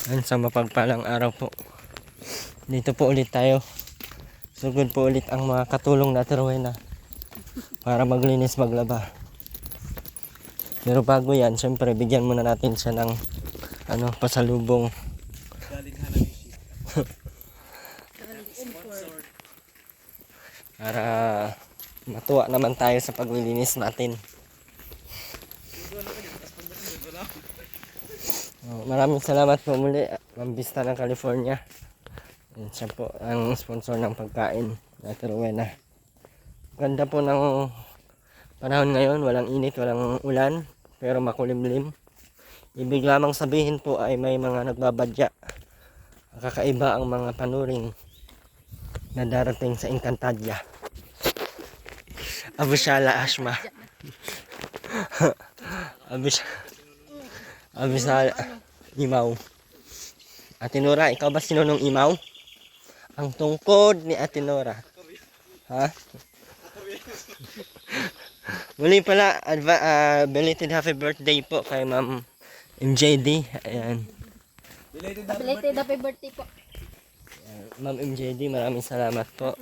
Yan, sa mapagpalang araw po. Dito po ulit tayo. Sugod po ulit ang mga katulong natin Rowena para maglinis maglaba. Pero bago yan, syempre bigyan muna natin siya ng pasalubong. Galing Hanabishi. Para matuwa naman tayo sa paglilinis natin. Maraming salamat po muli, Ma'am Vista ng California. Yan, siya po ang sponsor ng pagkain natin Rowena. Ganda po ng panahon ngayon, walang init, walang ulan, pero makulimlim. Ibig lamang sabihin po ay may mga nagbabadya. Kakaiba ang mga panuring na darating sa Encantadia. Abushala Ashma. Abushala Imaw. Ate Nora, ikaw ba sinunong Imaw? Ang tungkod ni Ate Nora. Ha? Muli pala, belated happy birthday po kay Ma'am MJD. Ayan. Belated happy birthday po. Ma'am MJD, maraming salamat po.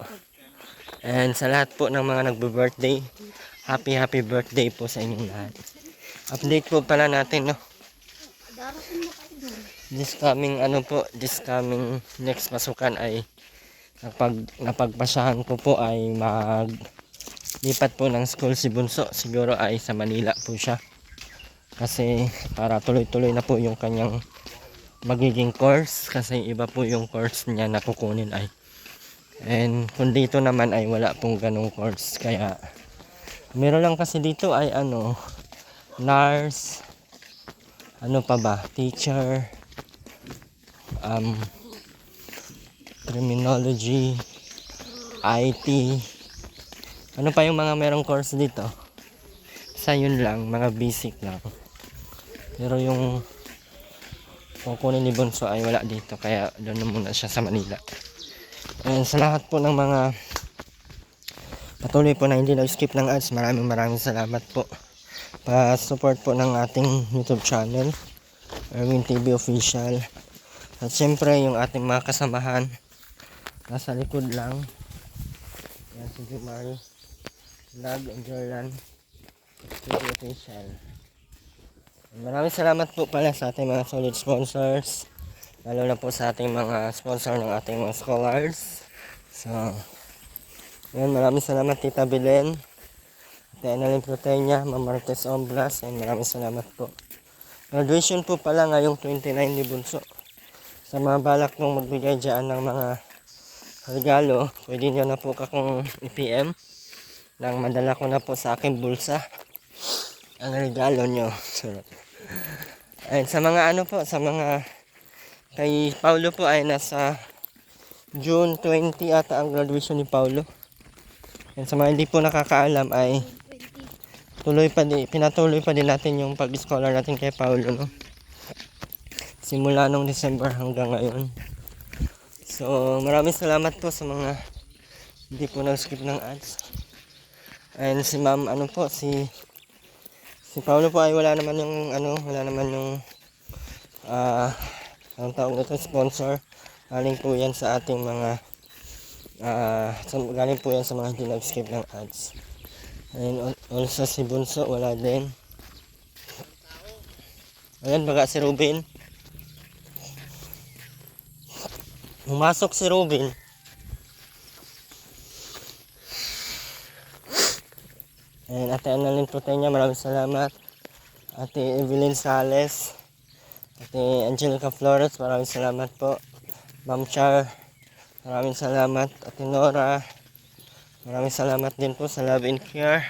And sa lahat po ng mga nagbe-birthday, happy birthday po sa inyong lahat. Update po pala natin, no? This coming next pasukan ay napagpasahan ko po ay maglipat po ng school si Bunso. Siguro ay sa Manila po siya. Kasi para tuloy-tuloy na po yung kanyang magiging course. Kasi iba po yung course niya na kukunin ay. And kung dito naman ay wala pong ganong course. Kaya meron lang kasi dito ay nurse, teacher, criminology, IT, pa yung mga merong course dito. Sa yun lang, mga basic lang. Pero yung kukunin ni Bunso ay wala dito, kaya doon na muna siya sa Manila. And sa lahat po ng mga patuloy po na hindi nag-skip ng ads, maraming salamat po. Pa-support po ng ating YouTube channel, Erwin TV Official. At syempre yung ating mga kasamahan nasa likod lang. Yan si Jumari Vlog and Jordan TV Official. Maraming salamat po pala sa ating mga solid sponsors, lalo na po sa ating mga sponsor ng ating mga scholars. So yan, maraming salamat Tita Belen, Ate Annalyn Protenia, Ma'am Martes Omblas, and maraming salamat po. Graduation po pala ngayong 29 ni Bunso. Sa mga balak nung magbigay dyan ng mga regalo, pwede nyo na po akong i-PM nang madala ko na po sa aking bulsa ang regalo nyo. Ayun, sa mga sa mga kay Paulo po ay nasa June 20 ata ang graduation ni Paulo. And sa mga hindi po nakakaalam ay pinatuloy pa din natin yung pag-scholar natin kay Paulo, no? Simula nung December hanggang ngayon. So maraming salamat po sa mga hindi po nag-skip ng ads. And si Ma'am si Paulo po ay wala naman yung ang tawag nito, sponsor. Galing po yan sa ating mga galing po yan sa mga hindi nag-skip ng ads. And also si Bunso wala din. Ayan, baga si Ruben. Pumasok si Ruben. And Ate Annalyn Protenia, maraming salamat. Ate Evelyn Sales, Ate Angelica Flores, maraming salamat po. Ma'am Char, maraming salamat. Ate Nora, maraming salamat din po sa Love and Care.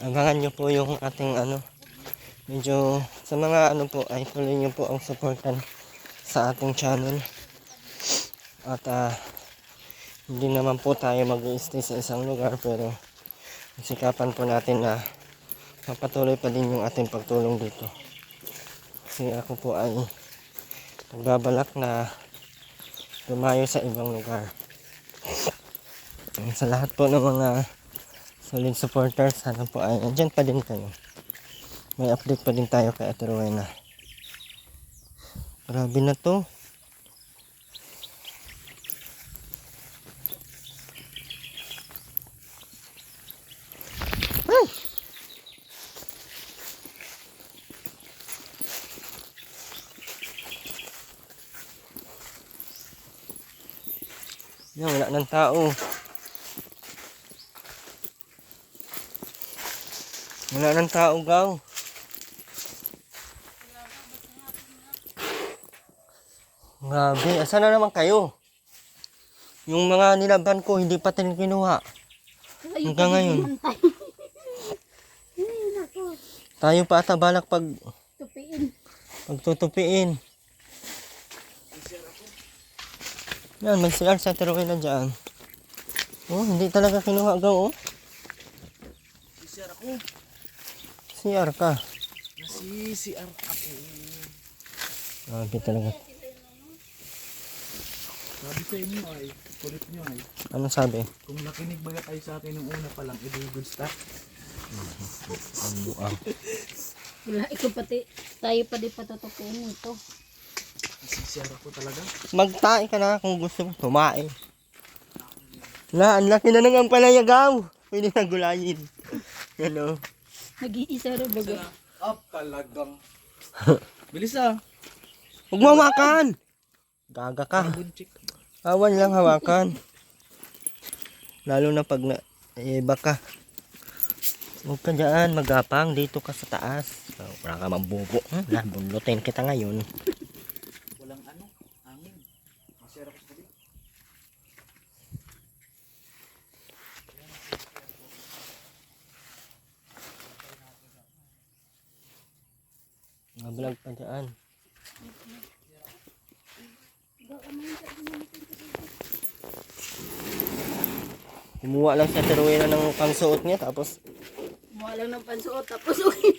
Abangan nyo po yung ating medyo sa mga ay tuloy nyo po ang supportan sa ating channel. At hindi naman po tayo mag-i-stay sa isang lugar, pero sikapan po natin na mapatuloy pa din yung ating pagtulong dito. Kasi ako po ay nagbabalak na lumayo sa ibang lugar. Sa lahat po ng mga solid supporters, sana po ay andyan pa din kayo. May update pa din tayo kay Ate Rowena. Grabe na to. Ay! Yan, wala ng tao. Wala ng tao, gaw. Grabe, asan na naman kayo? Yung mga nilaban ko, hindi pa tin kinuha. Hanggang ngayon. Ay, nako. Tayo pa ata balak Tupiin. pagtutupiin. Yan, may CR sa teruin na dyan. Oh, hindi talaga kinuha, gaw, oh. CR ako. CR ka. CR ako. Grabe talaga. Sabi sa inyo ay, kulit nyo ay, Ano sabi? kung nakinig baga kayo sa akin nung una pa lang, good start. Ang buang. Wala, ikaw pati. Tayo pa di patutupiin ito. CR ako talaga. Magtae ka na kung gusto mo tumae. La, ang laki na ng ampalaya, gaw. Pwede na gulayin. Ano? Nag-iisa rin baga. Talagang. Bilis ah. Huwag mo hawakan! Gaga ka. Bunchik. Awan lang hawakan. Lalo na pag iba ka. Huwag ka dyan, magapang. Dito ka sa taas. Wala ka mabubo. Bunlutin kita ngayon. Walang ano, hangin. CR ako sa gabi. Mabalag pa dyan. Kumuha lang sa teruina ng pangsuot niya. Tapos Mukha lang ng pansuot tapos uwi.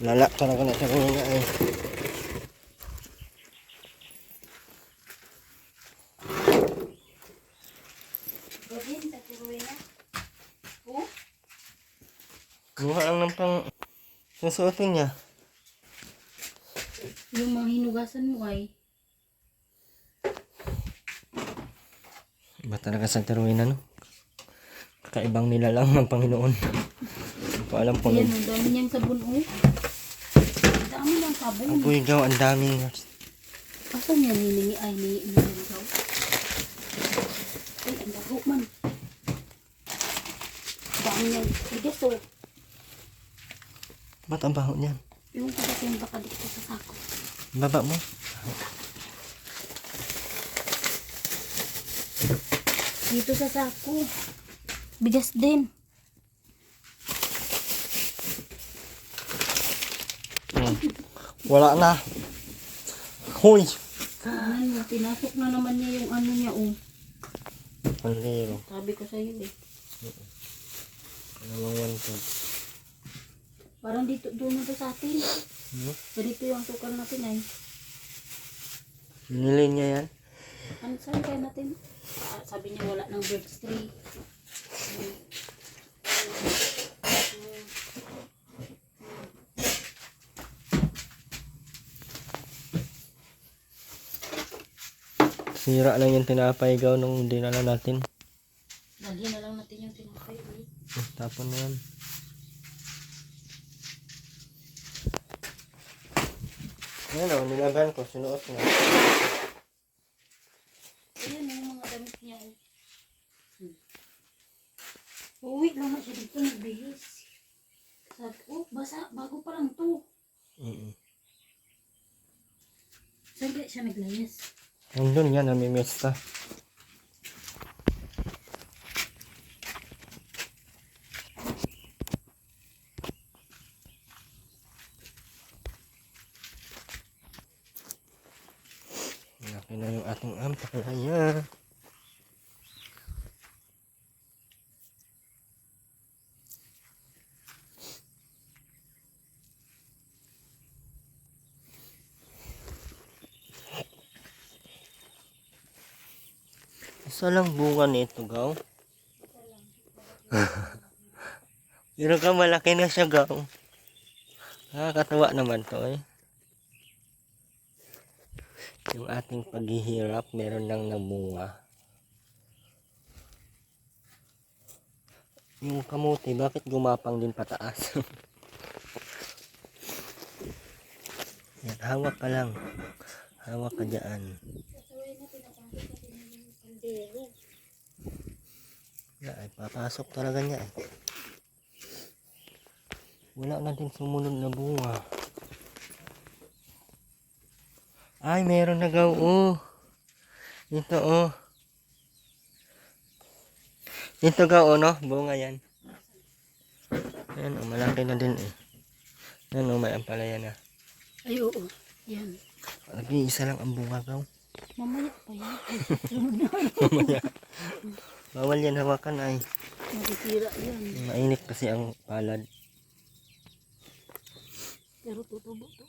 lala talaga na teruina eh. Gawin sa tiruin na. Oh? Kumuha lang ng pang susuotin niya. Yung mga hinugasan mo ay. Iba talaga sa teruina, no? Kakaibang nilalang ng Panginoon. Hindi ko alam kung Ayan, ang dami niyang sabon oh. Ang dami niyang sabon. apoy daw, ang daming. Asan yan hiningi ay hiningi daw? Ay, ang dago man. Dami niyang. Bigas oh. Ba't ang baho niyan? Yung kasi yung baka dito sa sako. Baba mo. Dito sa sako. Bigas din. Wala na. Huy! Ano, pinasok na naman niya yung ano niya oh. Palero. Sabi ko sa iyo eh. Ano mo yan to? Parang dito doon na sa atin. Dito yung sukal natin ay. Binili niya yan? Ano saan kaya natin? Sabi niya wala ng birds tree. Sira lang yung tinapay, gaw, nung dinala natin. Lagyan na lang natin yung tinapay eh. Tapon na yan. Ayan o, nilaban ko, sinuot na. Ayan yung mga damit niya oh. Uwi lang na siya dito nagbihis. Sabi, oh basa, bago pa lang to. Saan kaya siya naglayas? Nandun yan, namimesta. Laki na yung ating ampalaya. Isa lang bunga nito, gaw. Pero ka malaki na siya, gaw. Nakakatawa naman to eh. Yung ating paghihirap, meron nang namunga. Yung kamote, bakit gumapang din pataas? Yan, hawak ka lang. Hawak ka dyan. Kasaway na pinapasok natin yung kaldero. Yan, ay papasok talaga niya eh. Wala na din sumunod na bunga. Ay, meron na gaw. Oh. Dito oh. Dito gaw oh, no? Bunga yan. Ayan oh, malaki na din eh. Yan oh, may ampalaya na. Ay, oo. Yan. Nag-iisa lang ang bunga gaw. Mamaya pa yan. Mamaya. Bawal yan hawakan ay. Matitira yan. Mainit kasi ang palad. Pero tutubo to.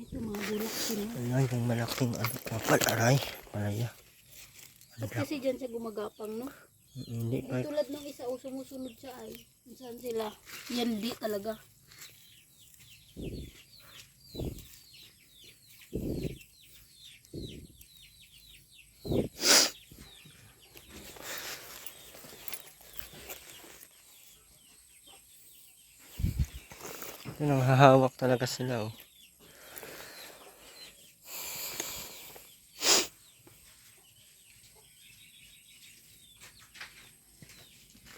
Ito mga bulak sila. Ayan yung malaking ano, kapal aray. Palaya. Ba't kasi dyan siya gumagapang, no? Hindi pa. Di tulad ng isa o sumusunod siya ay. Saan sila? Yan di talaga. Ito nang hahawak talaga sila oh.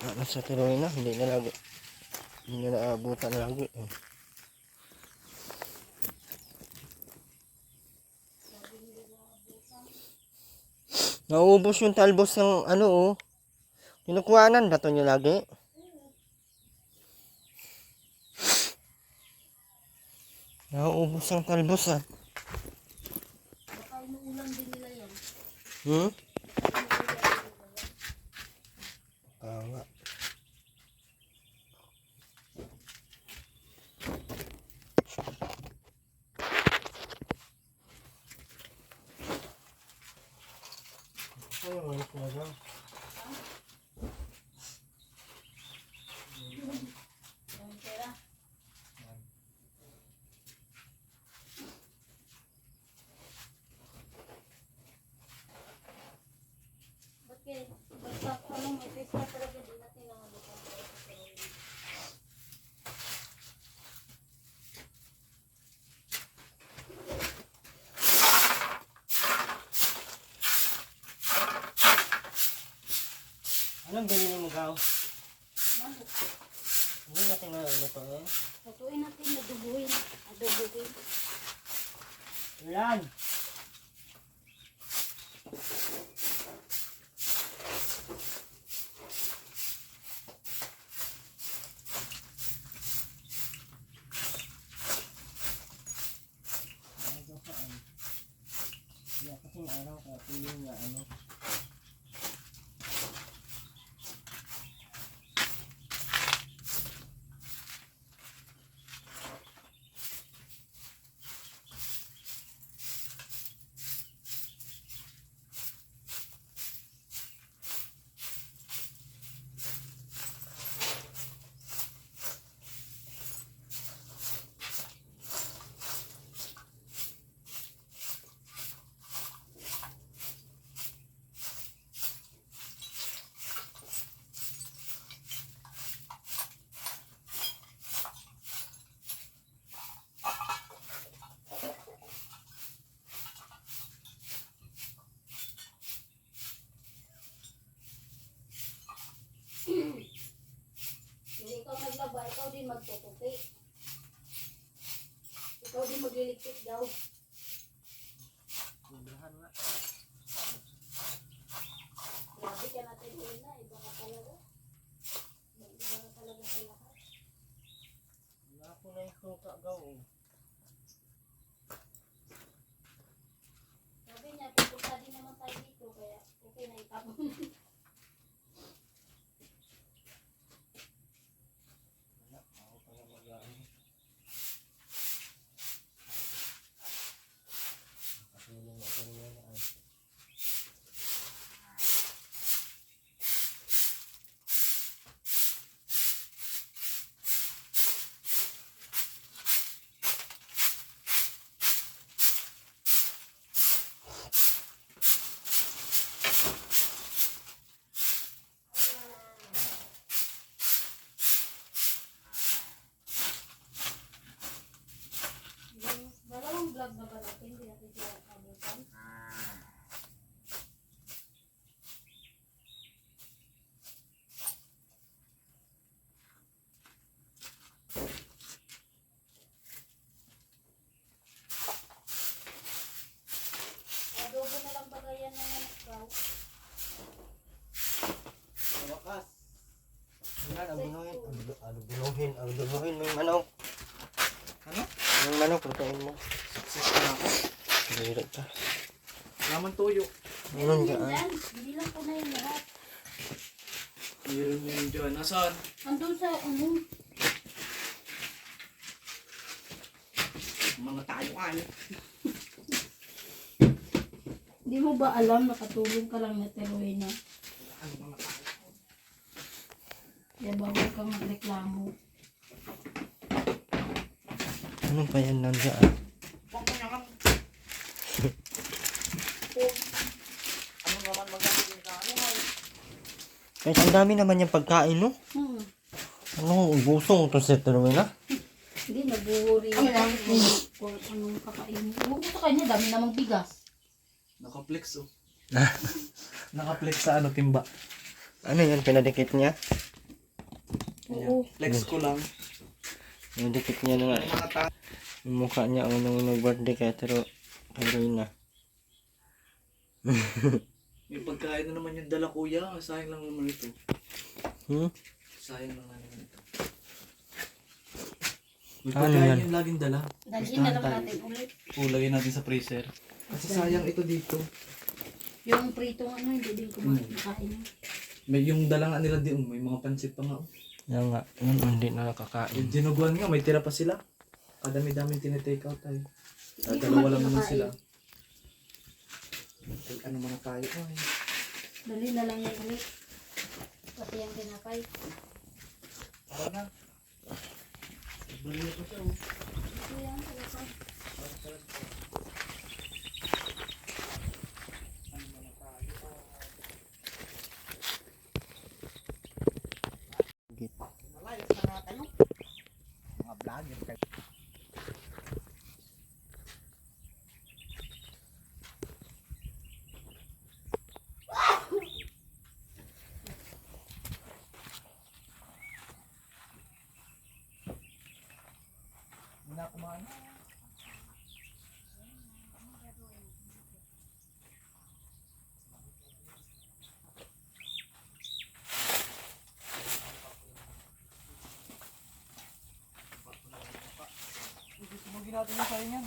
Ano sa tiroy na, hindi na lagi. Hindi na naabutan lagi eh. Nauubos yung talbos ng ano oh. Kinukuhanan ba ito nyo lagi? Nauubos ang talbos ah. Baka inuulan din nila yan. Hmm? Nga. Ay, wala ko na. Yung pera. Bakit? Basta ano, may pesta talaga din natin ang ano. Anong binili mo gaw? Manok. Hindi natin na ano pa eh. Lutuin natin, nadubuhin. Adobohin. Ulan! Kasing araw kaya piling nga ano. Hindi ikaw maglaba, ikaw din magtutupi. Ikaw din magliligpit daw. Sobrahan nga. Grabe ka natin una, iba ka talaga. Iba ka talaga sa lahat. Wala ko na yung suka gaw eh. Sabi niya, pupunta din naman tayo dito, kaya okay na itapon. Wala, ako pala mag-ano. Nakatulong ako rin yan ay. Sa wakas. Wala, abunuhin. Abunuhin mo yung manok. Ano? Yung manok, lutuin mo. Success ka na ako. Bihira ka. Laman tuyo. Ganun ka, Yan, hindi lang po na yung lahat. Meron yun dyan. Nasaan? Andun sa, Mga tayo ay. Hindi mo ba alam, nakatulog ka lang na teruhin na. Ano mga tayo? Kaya bawal kang magreklamo. Ano pa yan nandiyan? Huwag mo naman. Ano naman magagawin ka? Ano ay? Guys, ang dami naman yung pagkain, no? Ano, ubusong ito si Terwin, ha? Hindi, nabuhuri. Ano yan? Kung anong kakainin. Huwag mo sa kanya, dami namang bigas. Nakaplex oh. Nakaplex sa ano timba. Ano yan, pinadikit niya? Oo. Flex ko lang. Pinadikit niya na nga. Mga tayo. Yung mukha niya, unang nag-birthday kay Terwin na. May pagkain na naman yung dala kuya. Sayang lang naman ito. Sayang lang naman ito. May Ano pagkain yan? yung laging dala. Dalhin na lang natin ulit. Ulagay natin sa freezer. Kasi sayang ito dito. Yung pritong hindi din kumakain. May yung dala nga nila din. May mga pansit pa nga. Yan nga, yun hindi na nakakain. Yung dinuguan nga, may tira pa sila. Kadami-dami tinitake out tayo. Hindi Dalawa naman lang naman kinakain. sila. Ay, ano muna tayo? Ay. Dali na lang yan ulit. Pati yung tinapay. Tara na. Bali ko siya oh. Ito yan, talaga. Ano muna tayo? Git. Malayos na natin no? Mga vlogger kayo. Hindi na kumain. Tumugin natin yung sayo niyan.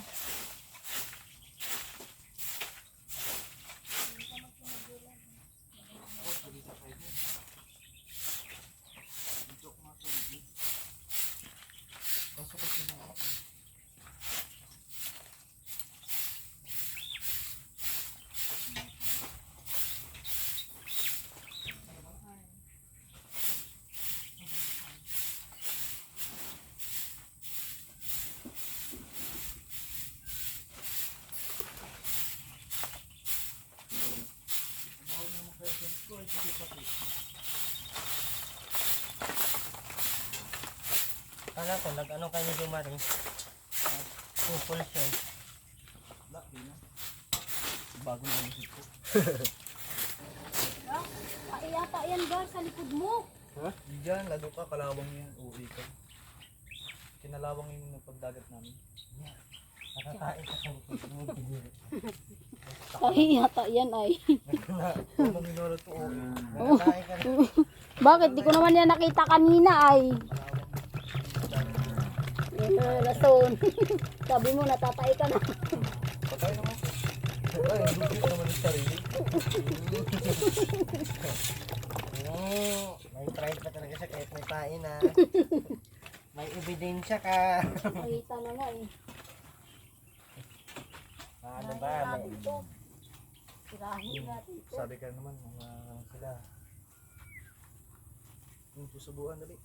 Kala ko, nag-ano kayo dumari? Propulsion. Wala, di na. Bagong isip ko. Yata yan ba sa likod mo? Diyan, lado ka, kalawang yan, uwi ka. Kinalawang yung pagdagat namin. Nakakain ka sa likod mo. Ay, yata yan ay. Ano minoro to uwi? Nakakain ka na. Bakit? Di ko naman yan nakita kanina ay. Lason. Sabi mo, natatay ka na. Patay naman. Ay, hindi ko naman yung sarili. May pride pa talaga siya kahit may pain, ha. May ebidensya ka. Nakita na nga eh. Ano ba? May... Sirahin natin ito. Sabi ka naman, mga sila. Yung susubuan dali.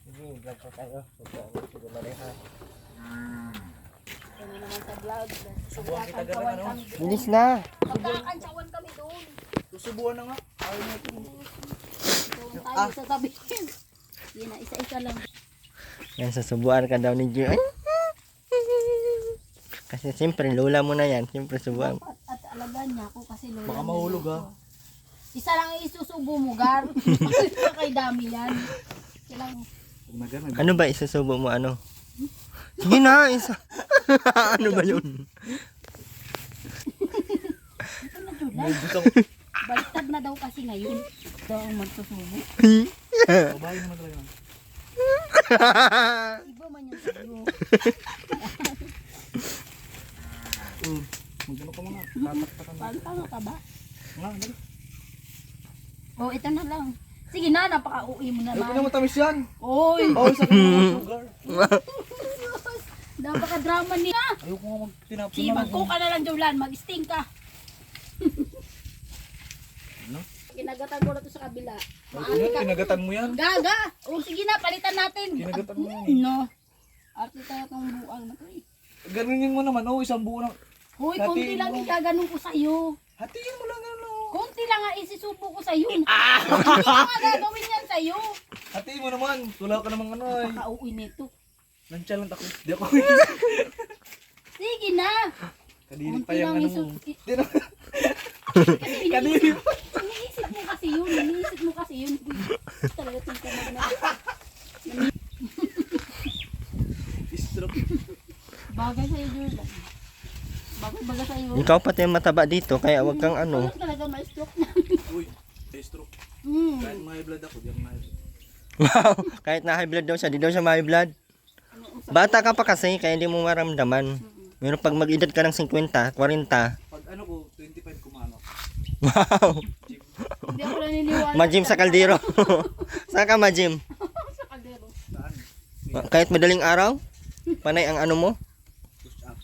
Sige, vlog pa tayo. Sige, mali ha. Ito na naman sa vlog. Subuhan kita ganun, ano? Bilis na. Magkakantsawan kami doon. Susubuan na nga. Ayaw mo ito. Doon tayo sa tabi. Yan na, isa-isa lang. Yan, susubuan ka daw ni Gio. Kasi siyempre, lola mo na yan. Siyempre, subuan. At alagaan niya ako kasi lola. Baka niya mahulog, ako. ah. Isa lang ang isusubo mo, Gar. Kay dami yan. Isa lang. Pag nagan, Ano ba isusubo mo? Ano? Sige na, isa. Ano ba yun? Ito na July. Baliktad na daw kasi ngayon. Ito ang magsusubo. Babae naman talaga. Iba man yung sa'yo. Magano ka mga. Tataktakan mo. Pantanga ka ba? Nga, dali. Oh, ito na lang. Sige na, napaka-uwi mo Ayoko na naman. matamis yan. Oy! Oh, sa kanya sugar. Napaka-drama niya. Ayoko nga magtinapos Sige, mag-cook ka na lang, Jolan. Mag-sting ka. Ano? Kinagatan ko na to sa kabila. Ayoko yan, kinagatan mo yan. Gaga! O sige na, palitan natin. Kinagatan mo yan. No. Arte tayo itong buang na to eh. Ganunin mo naman, oh, isang buo ng... Hoy, Hatiin konti lang mo. igaganon ko sa'yo. Hatiin mo lang ano. Konti lang nga isisubo ko sa'yo. Hindi ko nga gagawin yan sa'yo. Hatiin mo naman. Wala ka namang ano ay. Pakauwi nito. Nanchalant ako. Di ako. Sige na. Kadiri pa Konti yung lang ano mo. isubo. Di na. Kasi Kadiri iniisip mo kasi yun. Iniisip mo kasi yun. Uy, talaga itong kamag na. Stroke. Bagay sa'yo, Jordan. Bagay sa'yo. Ikaw pati yung mataba dito, kaya wag kang ano. Wala talaga ma-stroke na. Uy, stroke. Kahit may blood ako, di ako may blood. Wow, kahit na high blood daw siya, di daw siya may blood. Bata ka pa kasi, kaya hindi mo maramdaman. Pero pag mag-edad ka ng 50, 40, Pag ano ko, 25 kumano. wow, Hindi ako naniniwala. ma-gym sa kaldero. Saan ka ma-gym? Sa kaldero. Saan? Kahit madaling araw, panay ang ano mo. Push up.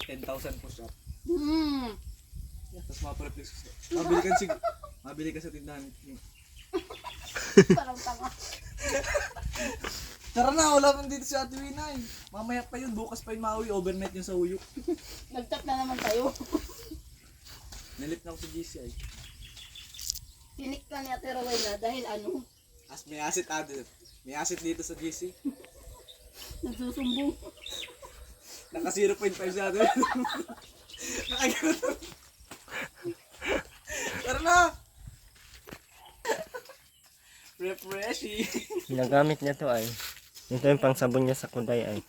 10,000 push up. Hmm. Tapos mapapreflex ko. Mabili ka sa tindahan. Parang tanga. Tara na, wala pang dito si Ate Winay. Mamaya pa yun, bukas pa yun mauwi. Overnight yun sa Uyuk. Nag-chat na naman tayo. Nalip na ako sa GCI. Tinik ka ni Ate Rowena dahil ano, As may asset may asset dito sa GC. nagsusumbong. Naka 0.5 sa atin. Nakagano'n. Tara na! Refreshy. Ginagamit niya to ay. Ito yung pangsabon niya sa kuday ay.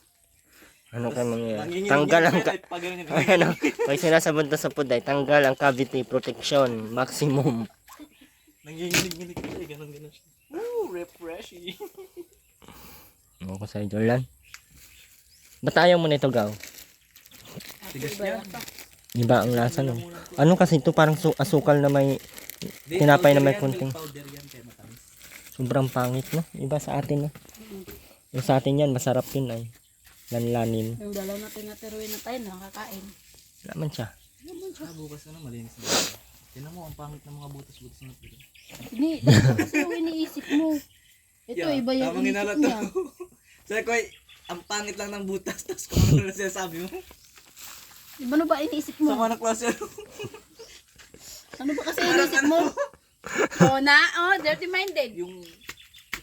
Ano kayo mangyayari? Nanginginig Tanggal ang yung pera, pag ganun yun. ay, ano, pag sinasabon to sa kuday, tanggal ang cavity protection maximum. Nanginginig-nginig ko eh, ganun siya. Woo, refreshy. Ano ko sa'yo, Jordan? Ba't ayaw mo na ito, Gaw? Tigas yan. Iba ang lasa no? Ano kasi ito parang asukal na may tinapay na may konting. Powder yan kaya matamis. Sobrang pangit no? Iba sa atin no? Yung sa atin yan, masarap yun ay. Lanlanin. Yung dalaw natin na Ate Rowena tayo, nakakain. Naman siya. Bukas na malinis na. Tinan mo, ang pangit ng mga butas-butas na ito. Kasi yung iniisip mo. Ito, iba yung tamang iniisip hinala niya. to. Sabi ko, ang pangit lang ng butas, tapos kung ano na sinasabi mo. Ano ba iniisip mo? Sama na klase ano. Ano ba kasi iniisip mo? Dirty minded. Yung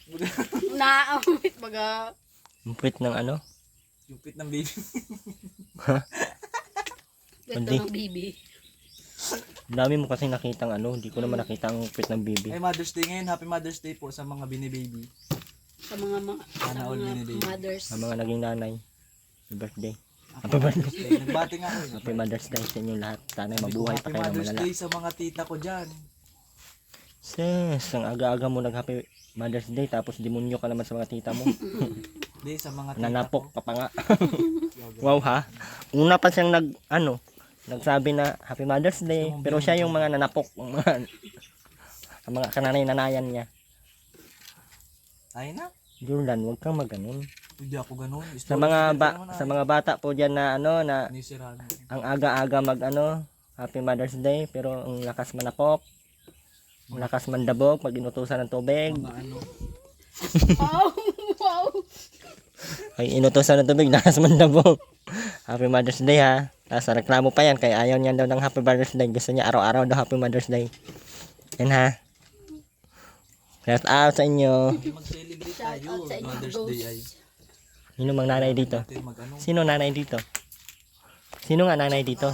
Wait, baga. Mumpit ng ano? yung pit ng baby. Ito Hindi. ng baby. Ang dami mo kasi nakitang ano, hindi ko naman nakita ang mumpit ng baby. Ay, Mother's Day ngayon. Happy Mother's Day po sa mga bini-baby. Sa mga Sana all binibaby. mothers. Sa mga naging nanay. Happy birthday. Happy birthday. Nagbati nga ako eh. Happy Mother's Day sa inyo lahat. Sana Sabi ko, mabuhay pa Happy kayo ng Mother's malala. Day sa mga tita ko dyan. Sis, ang aga-aga mo nag-Happy Mother's Day tapos demonyo ka naman sa mga tita mo. Hindi, sa mga tita Nanapok ko. ka pa nga. Wow ha. Una pa siyang nagsabi na Happy Mother's Day, pero siya yung mga nanapok, ang mga kananay-nanayan niya. Ay na. Jordan, huwag kang maganon. Hindi ako ganun. Sa mga bata po diyan na ano na Nisiraan. ang aga-aga mag ano, Happy Mother's Day, pero ang lakas manapok, ang lakas mandabog pag inutusan ng tubig. Mga ano. Wow! Wow! Ay inutusan ng tubig, lakas mandabog. Happy Mother's Day ha. Tapos reklamo pa yan, kaya ayaw niya daw ng Happy Mother's Day. Gusto niya araw-araw daw Happy Mother's Day. Yan ha. Shout out sa inyo. Mag-celebrate Shout tayo. out sa inyo, Mother's ghost. Day ay. Sino mang nanay dito? Natin mag-ano. Sino nanay dito? Sino nga nanay dito?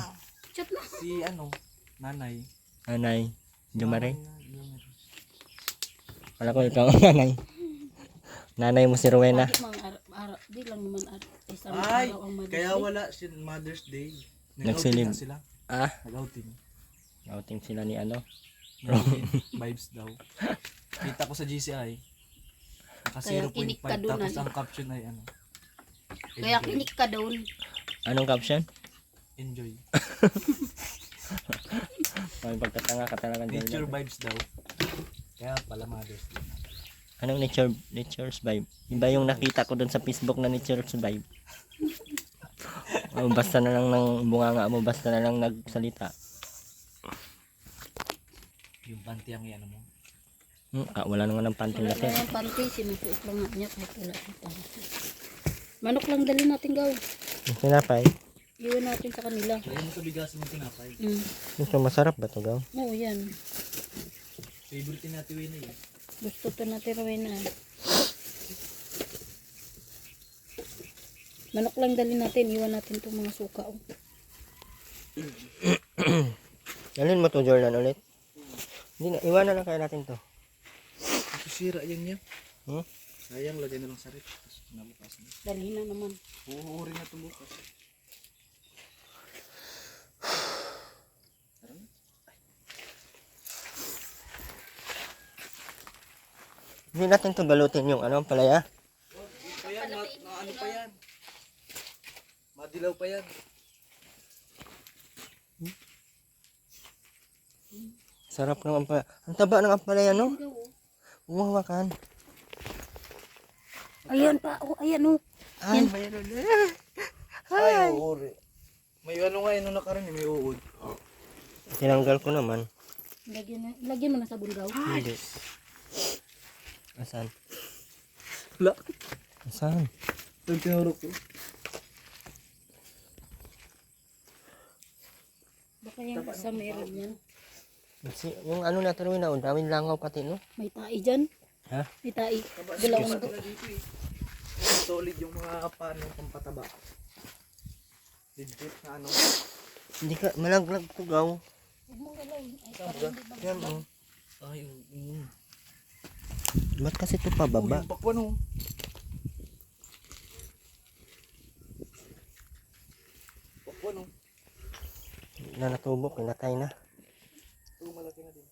Chat na. Si ano, nanay. Nanay. Jumare. Jumare. Wala ko ikaw ang nanay. Nanay mo si Rowena. Di lang naman at isang Ay, araw ang Mother's kaya Day. wala si Mother's Day. Nagsilim. Nag-outing na sila. Ah, Nag-outing. outing sila ni ano. Vibes daw. Kita ko sa GCI. Naka Kaya 0.5 kinik ka dun, tapos ano? ang caption ay ano. Kaya Enjoy. kinik ka doon. Anong caption? Enjoy. May pagkatanga ka talaga. Nature Jordan. vibes daw. Kaya pala Mother's Day. Anong nature's vibe? Iba yung nakita ko doon sa Facebook na nature's vibe. Basta na lang ng bunganga mo, basta na lang nagsalita. Yung panty ang ano mo. Wala naman ng panting Wala natin. na yung panty. Sinusuot lang nga niya kahit wala yung panty. Manok lang dali natin gaw. Yung tinapay, Iwan natin sa kanila. Lagyan mo sa bigas mo tinapay. ito masarap ba ito gaw? Oo, yan. Favorite ni Ate Wena eh. Gusto to natin rawin na. Manok lang dali natin. Iwan natin itong mga suka. Oh. Alin mo to Jordan ulit? Hindi na, iwanan lang kaya natin to. Sisira yan niya. Hmm? Sayang, lagyan na lang sa rep. Tapos nabukas na. Dali na naman. Huhuhurin na ito bukas. Hindi natin to balutin yung ano, palaya. Ayan, ano pa yan? Madilaw pa yan. Sarap ng ampalaya. Ang taba ng ampalaya, no? Gaw, oh. Umahawakan. Ayan pa. Oh, ayan oh. Ay, mayroon na. Ay, uhuri. May ano nga, ano na ka rin, may uod. Tinanggal ko naman. Lagyan mo na sa bungaw. Hindi. Asan? Wala. Asan? Ito yung tinurok ko. Baka yung sa meron yan. Kasi, yung ano natin rin na, daming langaw pati, no? May tae dyan. Ha? May tae. Dalawang Ito na dito eh. Solid yung mga paano pampataba. Legit na ano. Hindi ka, malaglag to gaw. Huwag mong galawin. Ay, parang hindi ba? Yan, oh. Ay, Ba't kasi ito pababa? yung pakwan oh. Pakwan oh. Na natubo, pinatay na. Ito malaki na din.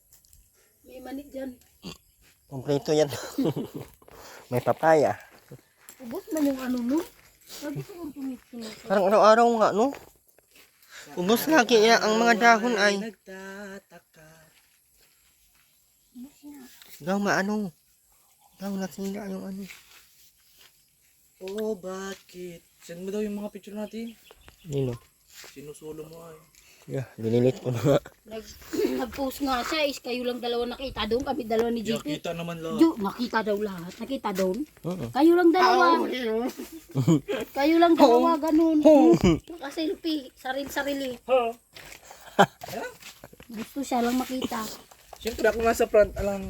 May manik dyan. Kompleto yan. May papaya. Ubos man yung ano no. Sabi ko yung tumitin. Parang araw-araw nga, no? Ubus lagi yan. Ang mga dahon ay. Nagtataka. Gaw, maano? Gaw, nasira yung ano. Oh, bakit? Send mo daw yung mga picture natin. Nino? Sinusulo mo ay. Yeah, dinilit ko na nga. Nag-post nga siya is kayo lang dalawa nakita doon. Kami dalawa ni Yeah, JP. kita naman lang. Nakita daw lahat. Nakita doon. Oo. Kayo lang dalawa. Kayo lang dalawa ganun. Naka-selfie. Sarili-sarili. Gusto siya lang makita. Siyempre ako nga sa front, alang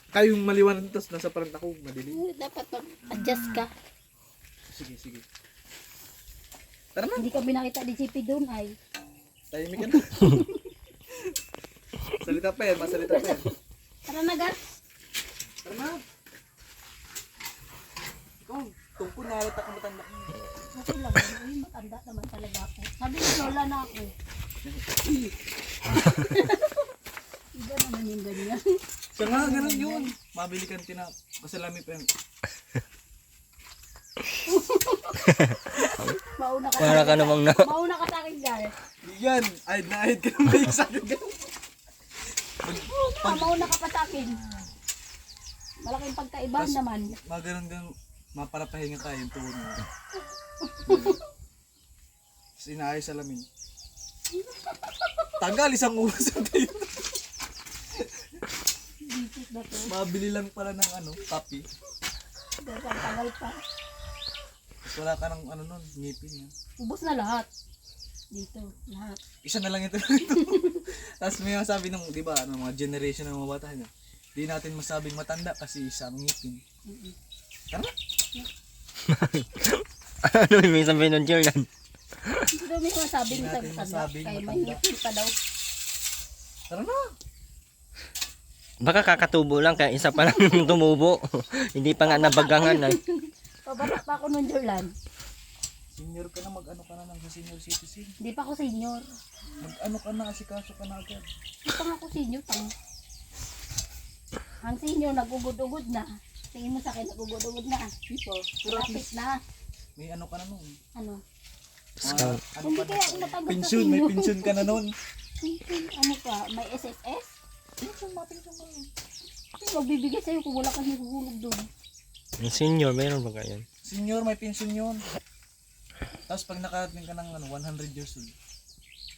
kayong maliwanag tapos nasa front ako, madilim. Dapat mag-adjust ka. Sige, sige. Tara na, Hindi kami nakita ni JP doon ay. tahimik ka na. Salita pa yan, masalita pa yan. Tara na guys. Tara na. Ikaw, tungkol na halata kang matanda. Okay lang. Ay, matanda naman talaga ako. Sabi ni Lola na ako. Iba naman yung ganyan. Siya nga, ganun yun. Mabili kang tinap. Kasi lami pa yan. Mauna ka Para ka namang na. Mauna ka sa akin guys. Yan, ahid na ahid ka naman sa akin. Mauna ka pa sa akin. Malaking pagkaibahan Tas- naman. Mga ganun kang maparapahinga ka yung tuhod mo. Tapos inaayos sa lamin. Tanggal isang ulos dito. Dito na to. Mabili lang pala ng ano, copy. Dahil ang tagal pa. Tapos wala ka ng ano nun, ngipin yan. Ubos na lahat. Dito, lahat. Isa na lang ito. Tapos may masabi ng, di ba, ano, mga generation ng mga bata niya. Di natin masabing matanda kasi isa ang ngipin. Tara na. Ano may sabihin ng Jordan? Hindi daw may masabing Hindi natin matanda. masabing Kaya matanda. mahihipin pa daw. Tara na. Baka kakatubo lang, kaya isa pa lang yung tumubo. Hindi pa nga nabagangan ay. Bata pa ako nun, Jorlan. Senior ka na, mag-ano ka na ng sa senior citizen. Hindi pa ako senior. Mag-ano ka na, asikaso ka na agad. Hindi pa nga ako senior. Ang senior, nagugod-ugod na. Tingin mo sa akin, nagugod-ugod na. Di ba? Pero at Lapit least, na. may ano ka na nun. Ano? Discount. Ano Hindi ka kaya na? ako natanggap sa Pension, may senior. pension ka na nun. Pension, ano ka? May SSS? Pension, ma-pension ka na. Sino magbibigay sa'yo kung wala kang nagugulog doon? Yung senior, meron ba ganyan? Senior, may pension yun. Tapos pag nakarating ka ng 100 years old,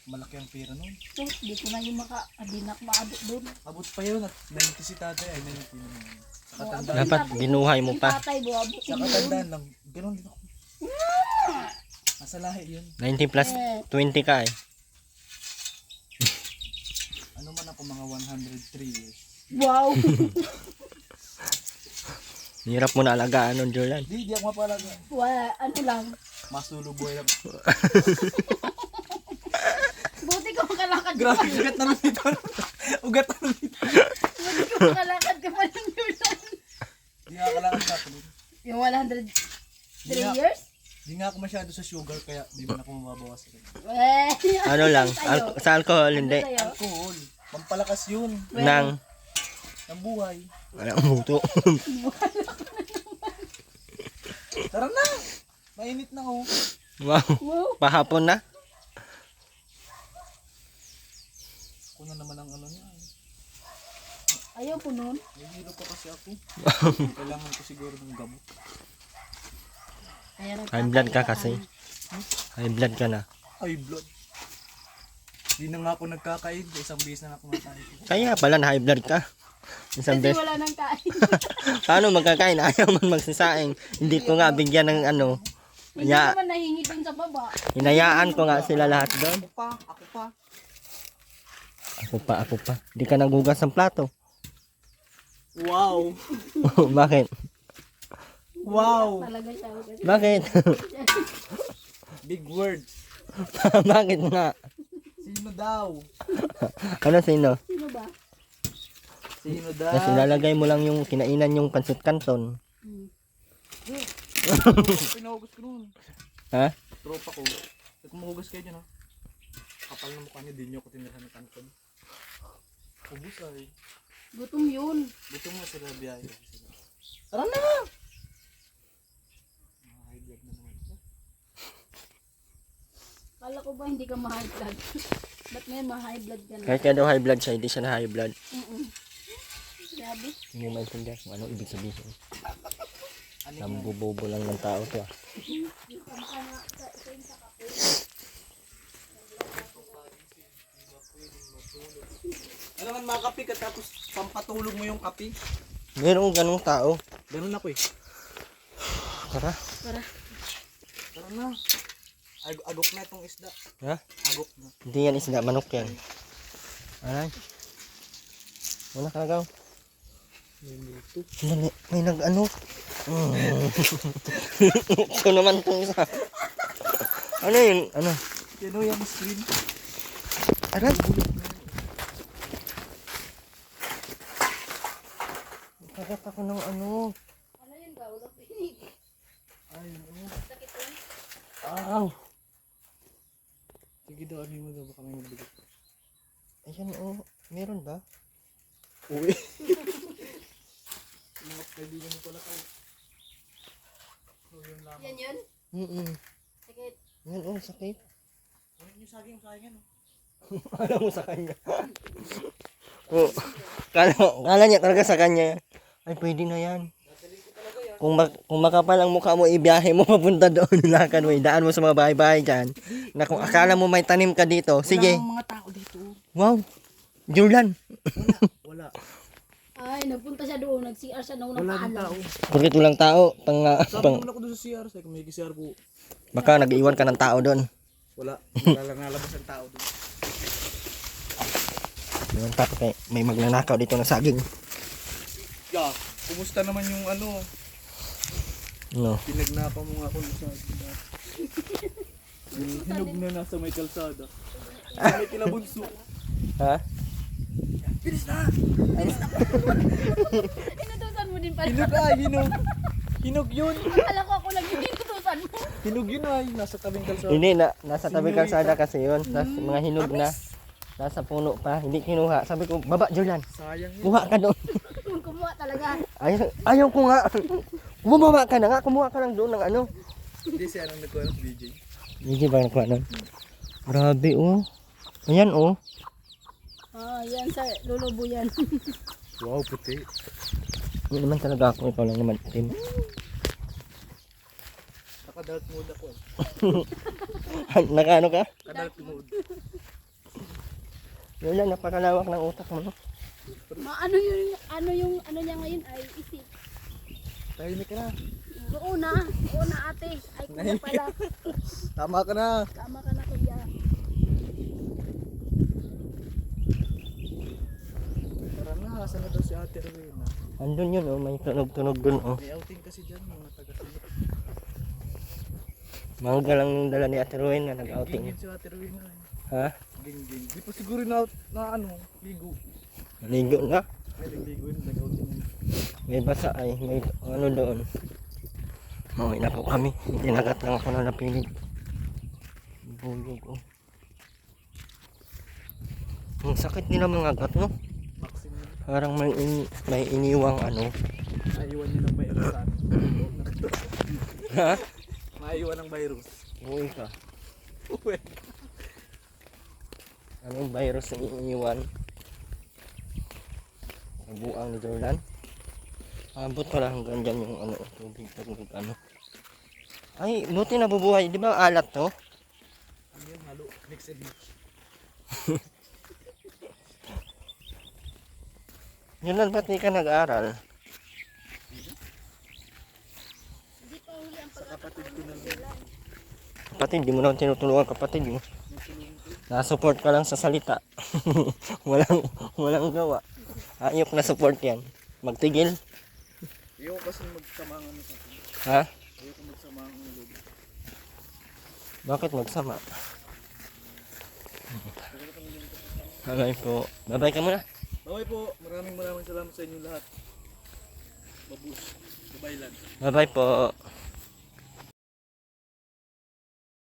malaki ang pera nun. So, di ko na yung di na ako maabot doon. Abot pa yun at 90 si tatay, ay 90 naman. Sa Oh, katandaan, Dapat binuhay mo Yung pa. tatay, buwabot sa yun. katandaan lang, ganun din ako. Nasa lahi yun. 90 plus 20 ka eh. Ano man ako mga 103 years. Wow! Hirap mo na alagaan nun, Jordan. Di ako mapalaga. Wala, ano lang. Masuluboy lang. Buti ko makalakad ka Grabe, pa. ugat na lang dito. Ugat na lang dito. Buti ko makalakad ka pa ng Jordan. Di nga kailangan sa akin. Yung 103 years? Di nga ako masyado sa sugar kaya di man ako mababawas rin. Ano lang, sa alcohol, hindi. Alcohol. Pampalakas yun. Nang, Ng buhay. walang buto. Tara na! Mainit na oh. Wow, Wow! pahapon na. Ako na naman ang ano niya. Ayaw po nun. May hilo pa kasi ako. Kailangan ko siguro ng gamot. High blood ka kasi. High blood ka na. High blood. Di na nga ako nagkakain. Isang beses na ako nakain. Kaya pala na high blood ka. Isang Kasi beses. wala nang kain. Paano magkakain? Ayaw man magsasaing. Hindi ko nga bigyan ng ano. Hindi Kaya, naman nahingi dun sa baba. hinayaan ko nga sila lahat doon. Ako pa. Ako pa. Ako pa. Hindi ka nagugas ng plato. Wow. Bakit? Wow. Talaga siya. Bakit? Big word. Bakit nga? Sino daw? Ano sino? Sino ba? Sino daw? Kasi lalagay mo lang yung kinainan yung pancit canton. Pinahugas ko noon. Ha? Tropa ko. Kung mahugas kayo dyan ha. Kapal na mukha niya, di niyo ako tinirahan ng kanton. Ubus ay. Gutom yun. Buto mo sila biyahe. Tara na! Mga high blood na naman siya. Kala ko ba hindi ka ma-high blood? Ba't ngayon ma-high blood ka na? Kahit kaya daw high blood siya, hindi siya na high blood. Grabe. Hindi mo maintindihan kung ano ibig sabihin. Ano yan? Nambubobo lang ng tao to ah. Alam nga mga kape ka tapos pampatulog mo yung kape. Merong ganong tao. Ganun ako eh. Tara. Tara. Tara na. Agok na itong isda. Ha? Agok na. Hindi yan isda, manok yan. Aray. Wala ka nagaw. Dali, may nag-ano. Ito naman itong isa. Ano yun? Ano? Yan o yung screen. Aray. Kagat ako ng ano. Ano yun ba? Wala ko inig. Ay, ano. Sakit yun. Araw. Sige daw, ano mo daw baka may mabigat. Ayan oh. Meron ba? Uwi. Mga kaibigan mo pala ka. So, yun lamang. Yan yun? Sakit. Yan oh, sakit. Ano yung saging yan o? Alam mo sa kanya. Oh, kala niya talaga sa kanya. Ay, pwede na yan. Kung makapal ang mukha mo, ibiyahe mo papunta doon. Lakad mo, idaan mo sa mga bahay-bahay dyan. Na kung akala mo may tanim ka dito, sige. Wala mga tao dito. Wow, Jordan. Wala. Ay, nagpunta siya doon. Nag-CR siya na unang Wala din paalam. tao. Bakit walang tao? Sabi naman ako doon sa CR. Sabi ko may CR po. Baka nag-iwan ka ng tao doon. Wala. Wala lang nalabas ang tao doon. Yung tao, may magnanakaw dito ng saging. Yeah. Kumusta naman yung ano? No. Pinagnapa mo nga ako sa yung hinog na nasa may kalsada. Sa may kilabunso. Ha? Bilis na! Inutusan mo din pala. Hinog hinog. Hinog yun. Akala ko ako ako lang yung inutusan mo. Hinog yun ay, nasa tabing kalsada. Hindi na, nasa tabi kalsada kasi yun. Tapos mga hinog na. Nasa puno pa, hindi kinuha. Sabi ko, baba Julian, Sayang yun. kuha ka doon. Kumuha talaga. Ayaw ko nga. Bumaba ka na nga, kumuha ka lang doon ng ano. Hindi siya nang nagkuha ng DJ. Hindi ba nakuha nun? Grabe oh. Ayan oh. Ah, yan sa lulubo yan. Wow, puti. Hindi naman talaga ako, ikaw lang naman itim. Naka-dark mode ako. Nakaano ka? Naka-dark mode. Yun lang, napakalawak ng utak mo no? Ano niya ngayon ay isip. Tahimik ka na. Oo na ate. Ay kuya pala. Tama ka na. Tama ka na kuya. Tara na, saan na daw si Ate Rowena? Andun yun oh, may tunog-tunog dun oh. May outing kasi dyan, mga taga-silip. Mangga lang yung dala ni Ate Ruin na nag-outing. Gingin si Ate Rowena. Ha? Ging. Di pa siguro na ano, ligo. Naligo na? May ligo yun, nag-outing yun. May basa ay, may ano doon. Mauwi na po kami. Tinagat lang ako na napilig. Bulog oh. Ang sakit nila mga gat no? Maximum. Parang may iniwang ano. Naiwan niya ng virus sa atin. Ha? Naiwan ng virus. Uwi ka. Uwe. Anong virus na iniiwan? Nabuang ni Jordan. Abot pala hanggang dyan yung ano, tubig ano. Ay, buti nabubuhay. Di ba alat to? Ano yun, halo, mix and match. Yun lang ba't di ka nag-aral? Hindi pa huli ang Sa kapatid ko na Kapatid, di mo naman tinutulungan kapatid mo. Nasupport ka lang sa salita. walang gawa. Ayok na support yan. Magtigil. Ayoko kasi magsamangan sa akin. Ha? Ayoko magsamangan ng loob. Bakit magsama? Bye po. Bye-bye ka muna. Okay po, maraming salamat sa inyo lahat. Babush, babaylan. Bye-bye po.